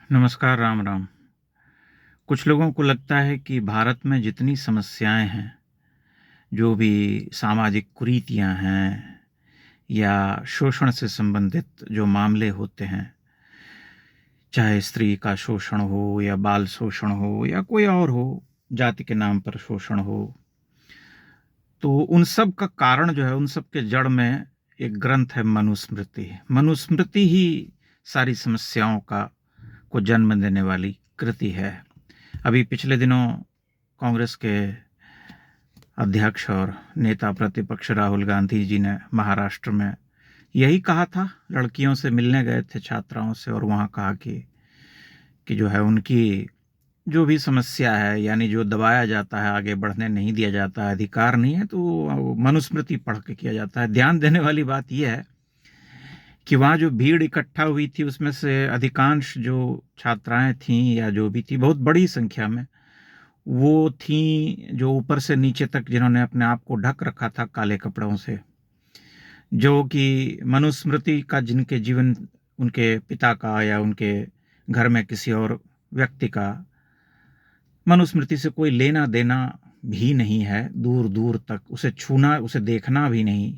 नमस्कार, राम राम। कुछ लोगों को लगता है कि भारत में जितनी समस्याएं हैं, जो भी सामाजिक कुरीतियां हैं या शोषण से संबंधित जो मामले होते हैं, चाहे स्त्री का शोषण हो या बाल शोषण हो या कोई और हो, जाति के नाम पर शोषण हो, तो उन सब का कारण जो है, उन सब के जड़ में एक ग्रंथ है मनुस्मृति। मनुस्मृति ही सारी समस्याओं का को जन्म देने वाली कृति है। अभी पिछले दिनों कांग्रेस के अध्यक्ष और नेता प्रतिपक्ष राहुल गांधी जी ने महाराष्ट्र में यही कहा था। लड़कियों से मिलने गए थे, छात्राओं से, और वहाँ कहा कि जो है उनकी जो भी समस्या है, यानी जो दबाया जाता है, आगे बढ़ने नहीं दिया जाता है, अधिकार नहीं है, तो मनुस्मृति पढ़ के किया जाता है। ध्यान देने वाली बात यह है कि वहाँ जो भीड़ इकट्ठा हुई थी, उसमें से अधिकांश जो छात्राएं थीं या जो भी थी, बहुत बड़ी संख्या में वो थीं जो ऊपर से नीचे तक जिन्होंने अपने आप को ढक रखा था काले कपड़ों से, जो कि मनुस्मृति का, जिनके जीवन, उनके पिता का या उनके घर में किसी और व्यक्ति का मनुस्मृति से कोई लेना देना भी नहीं है, दूर दूर तक उसे छूना, उसे देखना भी नहीं।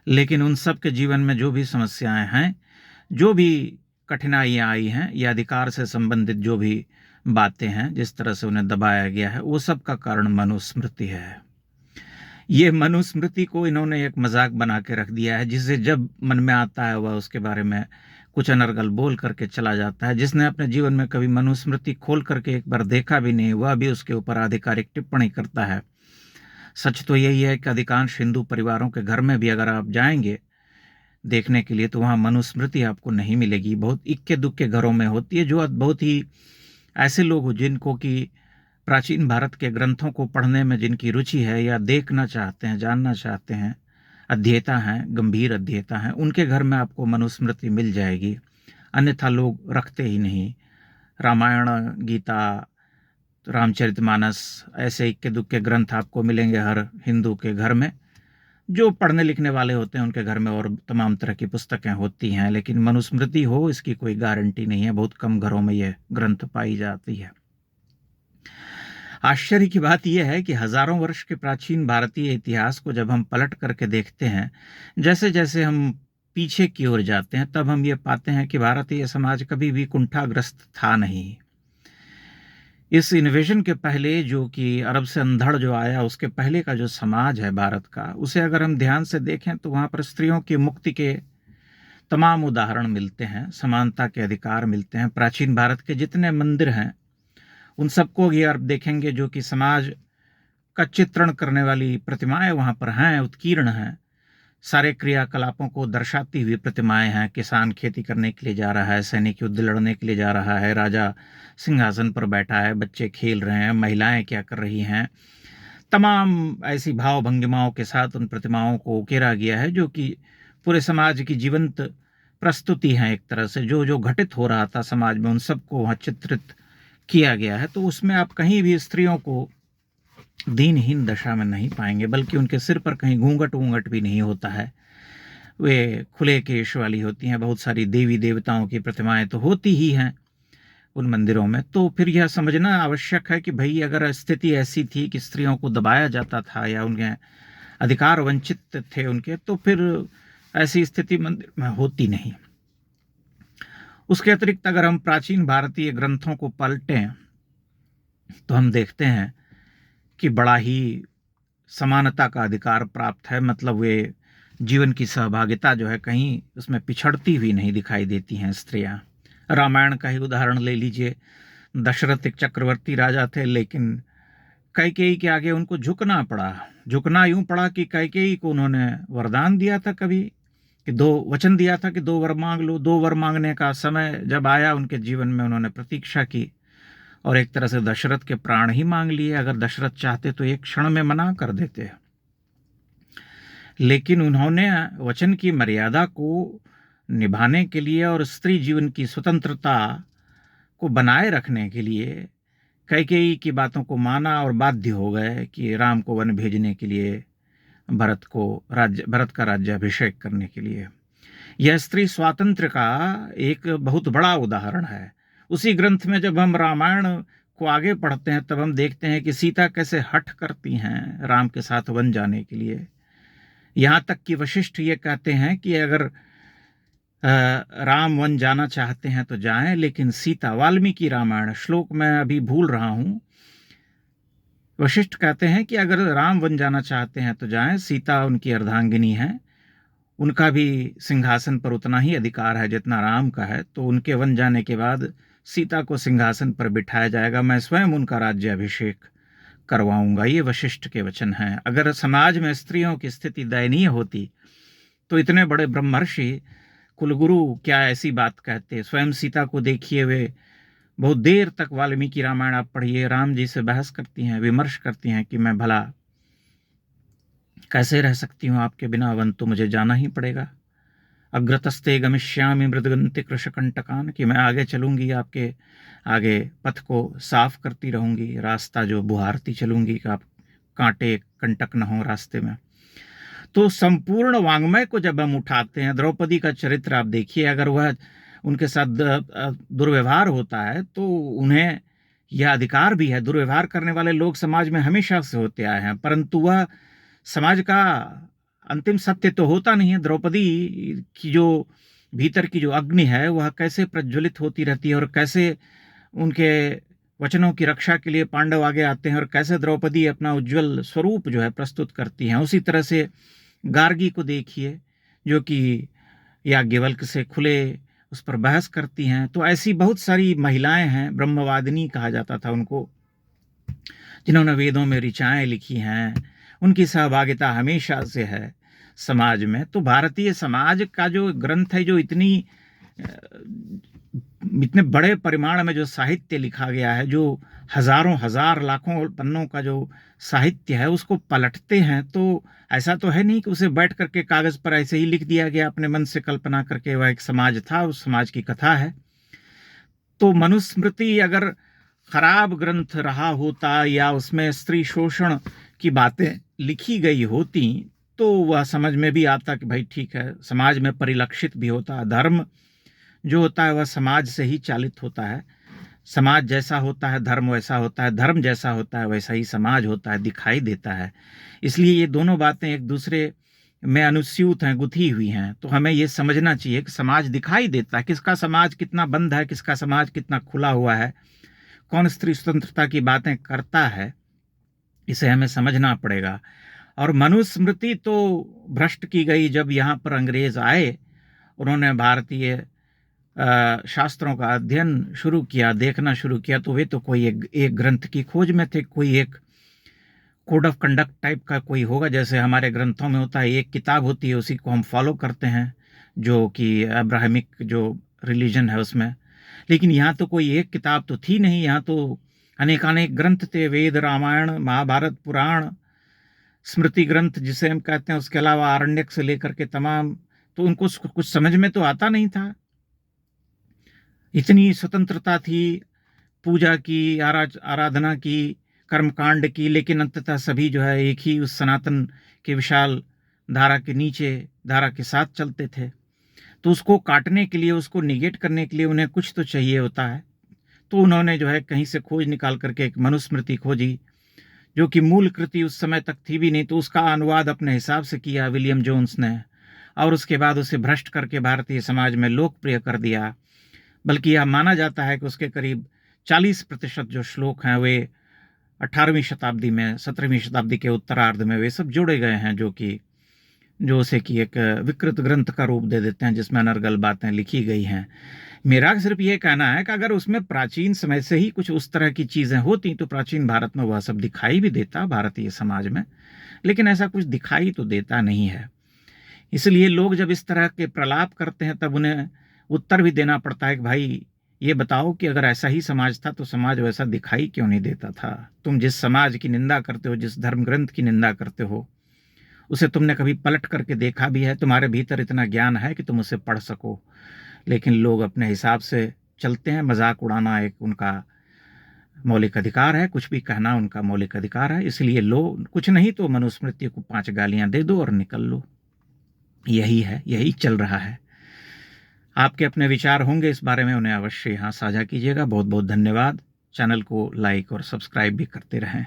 लेकिन उन सब के जीवन में जो भी समस्याएं हैं, जो भी कठिनाइयां आई हैं, या अधिकार से संबंधित जो भी बातें हैं, जिस तरह से उन्हें दबाया गया है, वो सब का कारण मनुस्मृति है। ये मनुस्मृति को इन्होंने एक मजाक बना के रख दिया है, जिसे जब मन में आता है वह उसके बारे में कुछ अनर्गल बोल करके चला जाता है। जिसने अपने जीवन में कभी मनुस्मृति खोल करके एक बार देखा भी नहीं, वह भी उसके ऊपर आधिकारिक टिप्पणी करता है। सच तो यही है कि अधिकांश हिंदू परिवारों के घर में भी अगर आप जाएंगे देखने के लिए, तो वहाँ मनुस्मृति आपको नहीं मिलेगी। बहुत इक्के दुक्के घरों में होती है, जो बहुत ही ऐसे लोग हो जिनको कि प्राचीन भारत के ग्रंथों को पढ़ने में जिनकी रुचि है या देखना चाहते हैं, जानना चाहते हैं, अध्येता हैं, गंभीर अध्येता हैं, उनके घर में आपको मनुस्मृति मिल जाएगी। अन्यथा लोग रखते ही नहीं। रामायण, गीता, रामचरितमानस, ऐसे इक्के दुक्के ग्रंथ आपको मिलेंगे हर हिंदू के घर में। जो पढ़ने लिखने वाले होते हैं उनके घर में और तमाम तरह की पुस्तकें होती हैं, लेकिन मनुस्मृति हो इसकी कोई गारंटी नहीं है। बहुत कम घरों में यह ग्रंथ पाई जाती है। आश्चर्य की बात यह है कि हजारों वर्ष के प्राचीन भारतीय इतिहास को जब हम पलट करके देखते हैं, जैसे जैसे हम पीछे की ओर जाते हैं, तब हम ये पाते हैं कि भारतीय समाज कभी भी कुंठाग्रस्त था नहीं। इस इन्वेजन के पहले, जो कि अरब से अंधड़ जो आया, उसके पहले का जो समाज है भारत का, उसे अगर हम ध्यान से देखें तो वहां पर स्त्रियों की मुक्ति के तमाम उदाहरण मिलते हैं, समानता के अधिकार मिलते हैं। प्राचीन भारत के जितने मंदिर हैं उन सबको अगर आप देखेंगे, जो कि समाज का चित्रण करने वाली प्रतिमाएं वहां पर हैं, उत्कीर्ण हैं। सारे क्रियाकलापों को दर्शाती हुई प्रतिमाएं हैं। किसान खेती करने के लिए जा रहा है, सैनिक युद्ध लड़ने के लिए जा रहा है, राजा सिंहासन पर बैठा है, बच्चे खेल रहे हैं, महिलाएं क्या कर रही हैं। तमाम ऐसी भाव भंगिमाओं के साथ उन प्रतिमाओं को उकेरा गया है, जो कि पूरे समाज की जीवंत प्रस्तुति है। एक तरह से जो जो घटित हो रहा था समाज में, उन सबको वहां चित्रित किया गया है। तो उसमें आप कहीं भी स्त्रियों को दीनहीन दशा में नहीं पाएंगे, बल्कि उनके सिर पर कहीं घूंघट वूंघट भी नहीं होता है। वे खुले केश वाली होती हैं। बहुत सारी देवी देवताओं की प्रतिमाएं तो होती ही हैं उन मंदिरों में। तो फिर यह समझना आवश्यक है कि भाई, अगर स्थिति ऐसी थी कि स्त्रियों को दबाया जाता था या उनके अधिकार वंचित थे उनके, तो फिर ऐसी स्थिति मंदिर में होती नहीं। उसके अतिरिक्त अगर हम प्राचीन भारतीय ग्रंथों को पलटें तो हम देखते हैं कि बड़ा ही समानता का अधिकार प्राप्त है। मतलब वे जीवन की सहभागिता जो है, कहीं उसमें पिछड़ती हुई नहीं दिखाई देती हैं स्त्रियां। रामायण का ही उदाहरण ले लीजिए। दशरथ एक चक्रवर्ती राजा थे, लेकिन कैकेयी के आगे उनको झुकना पड़ा। झुकना यूं पड़ा कि कैकेयी को उन्होंने वरदान दिया था, कभी कि दो वचन दिया था कि 2 वर मांग लो। 2 वर मांगने का समय जब आया उनके जीवन में, उन्होंने प्रतीक्षा की और एक तरह से दशरथ के प्राण ही मांग लिए। अगर दशरथ चाहते तो एक क्षण में मना कर देते, लेकिन उन्होंने वचन की मर्यादा को निभाने के लिए और स्त्री जीवन की स्वतंत्रता को बनाए रखने के लिए कैकेयी की बातों को माना और बाध्य हो गए कि राम को वन भेजने के लिए, भरत का राज्याभिषेक करने के लिए। यह स्त्री स्वातंत्र्य का एक बहुत बड़ा उदाहरण है। उसी ग्रंथ में जब हम रामायण को आगे पढ़ते हैं तब हम देखते हैं कि सीता कैसे हठ करती हैं राम के साथ वन जाने के लिए। यहाँ तक कि वशिष्ठ ये कहते हैं कि अगर राम वन जाना चाहते हैं तो जाएं, लेकिन सीता, वाल्मीकि रामायण श्लोक मैं अभी भूल रहा हूं, वशिष्ठ कहते हैं कि अगर राम वन जाना चाहते हैं तो जाएं, सीता उनकी अर्धांगिनी है, उनका भी सिंहासन पर उतना ही अधिकार है जितना राम का है, तो उनके वन जाने के बाद सीता को सिंहासन पर बिठाया जाएगा, मैं स्वयं उनका राज्याभिषेक करवाऊंगा। ये वशिष्ठ के वचन हैं। अगर समाज में स्त्रियों की स्थिति दयनीय होती तो इतने बड़े ब्रह्मर्षि कुलगुरु क्या ऐसी बात कहते। स्वयं सीता को देखिए, वे बहुत देर तक वाल्मीकि रामायण आप पढ़िए, राम जी से बहस करती हैं, विमर्श करती हैं कि मैं भला कैसे रह सकती हूँ आपके बिना, वन तो मुझे जाना ही पड़ेगा। अग्रतस्ते गमिष्यामि मृदगन्ति कृशकंटकान, कि मैं आगे चलूंगी, आपके आगे पथ को साफ करती रहूंगी, रास्ता जो बुहारती चलूंगी कि आप कांटे कंटक न हो रास्ते में। तो संपूर्ण वांग्मय को जब हम उठाते हैं, द्रौपदी का चरित्र आप देखिए, अगर वह उनके साथ दुर्व्यवहार होता है तो उन्हें यह अधिकार भी है। दुर्व्यवहार करने वाले लोग समाज में हमेशा से होते आए हैं, परंतु वह समाज का अंतिम सत्य तो होता नहीं है। द्रौपदी की जो भीतर की जो अग्नि है वह कैसे प्रज्वलित होती रहती है, और कैसे उनके वचनों की रक्षा के लिए पांडव आगे आते हैं, और कैसे द्रौपदी अपना उज्जवल स्वरूप जो है प्रस्तुत करती हैं। उसी तरह से गार्गी को देखिए, जो कि याज्ञवल्क्य से खुले उस पर बहस करती हैं। तो ऐसी बहुत सारी महिलाएं हैं, ब्रह्मवादिनी कहा जाता था उनको, जिन्होंने वेदों में ऋचाएं लिखी हैं। उनकी सहभागिता हमेशा से है समाज में। तो भारतीय समाज का जो ग्रंथ है, जो इतने बड़े परिमाण में जो साहित्य लिखा गया है, जो हजारों हजार लाखों पन्नों का जो साहित्य है, उसको पलटते हैं तो ऐसा तो है नहीं कि उसे बैठ करके कागज पर ऐसे ही लिख दिया गया अपने मन से कल्पना करके। वह एक समाज था, उस समाज की कथा है। तो मनुस्मृति अगर खराब ग्रंथ रहा होता या उसमें स्त्री शोषण की बातें लिखी गई होती तो वह समझ में भी आता कि भाई ठीक है, समाज में परिलक्षित भी होता। धर्म जो होता है वह समाज से ही चालित होता है। समाज जैसा होता है धर्म वैसा होता है, धर्म जैसा होता है वैसा ही समाज होता है, दिखाई देता है। इसलिए ये दोनों बातें एक दूसरे में अनुस्यूत हैं, गुथी हुई हैं। तो हमें ये समझना चाहिए कि समाज दिखाई देता है, किसका समाज कितना बंद है, किसका समाज कितना खुला हुआ है, कौन स्त्री स्वतंत्रता की बातें करता है, इसे हमें समझना पड़ेगा। और मनुस्मृति तो भ्रष्ट की गई जब यहाँ पर अंग्रेज आए, उन्होंने भारतीय शास्त्रों का अध्ययन शुरू किया, देखना शुरू किया, तो वे तो कोई एक ग्रंथ की खोज में थे, कोई एक कोड ऑफ कंडक्ट टाइप का कोई होगा, जैसे हमारे ग्रंथों में होता है, एक किताब होती है, उसी को हम फॉलो करते हैं, जो कि अब्राहमिक जो रिलीजन है उसमें। लेकिन यहाँ तो कोई एक किताब तो थी नहीं, यहाँ तो अनेकानेक ग्रंथ थे, वेद, रामायण, महाभारत, पुराण, स्मृति ग्रंथ जिसे हम कहते हैं, उसके अलावा आरण्यक से लेकर के तमाम। तो उनको कुछ समझ में तो आता नहीं था। इतनी स्वतंत्रता थी पूजा की, आराधना की, कर्मकांड की, लेकिन अंततः सभी जो है एक ही उस सनातन के विशाल धारा के नीचे, धारा के साथ चलते थे। तो उसको काटने के लिए, उसको निगेट करने के लिए उन्हें कुछ तो चाहिए होता है। तो उन्होंने जो है कहीं से खोज निकाल करके एक मनुस्मृति खोजी, जो कि मूल कृति उस समय तक थी भी नहीं। तो उसका अनुवाद अपने हिसाब से किया विलियम जोन्स ने, और उसके बाद उसे भ्रष्ट करके भारतीय समाज में लोकप्रिय कर दिया। बल्कि यह माना जाता है कि उसके करीब 40% जो श्लोक हैं वे 18वीं शताब्दी में, 17वीं शताब्दी के उत्तरार्ध में वे सब जोड़े गए हैं, जो उसे कि एक विकृत ग्रंथ का रूप दे देते हैं, जिसमें अनर्गल बातें लिखी गई हैं। मेरा सिर्फ ये कहना है कि अगर उसमें प्राचीन समय से ही कुछ उस तरह की चीज़ें होती तो प्राचीन भारत में वह सब दिखाई भी देता, भारतीय समाज में। लेकिन ऐसा कुछ दिखाई तो देता नहीं है। इसलिए लोग जब इस तरह के प्रलाप करते हैं तब उन्हें उत्तर भी देना पड़ता है कि भाई ये बताओ कि अगर ऐसा ही समाज था तो समाज वैसा दिखाई क्यों नहीं देता था। तुम जिस समाज की निंदा करते हो, जिस धर्म ग्रंथ की निंदा करते हो, उसे तुमने कभी पलट करके देखा भी है? तुम्हारे भीतर इतना ज्ञान है कि तुम उसे पढ़ सको? लेकिन लोग अपने हिसाब से चलते हैं। मजाक उड़ाना एक उनका मौलिक अधिकार है, कुछ भी कहना उनका मौलिक अधिकार है। इसलिए लो, कुछ नहीं तो मनुस्मृति को 5 गालियां दे दो और निकल लो। यही है, यही चल रहा है। आपके अपने विचार होंगे इस बारे में, उन्हें अवश्य यहाँ साझा कीजिएगा। बहुत बहुत धन्यवाद। चैनल को लाइक और सब्सक्राइब भी करते रहें।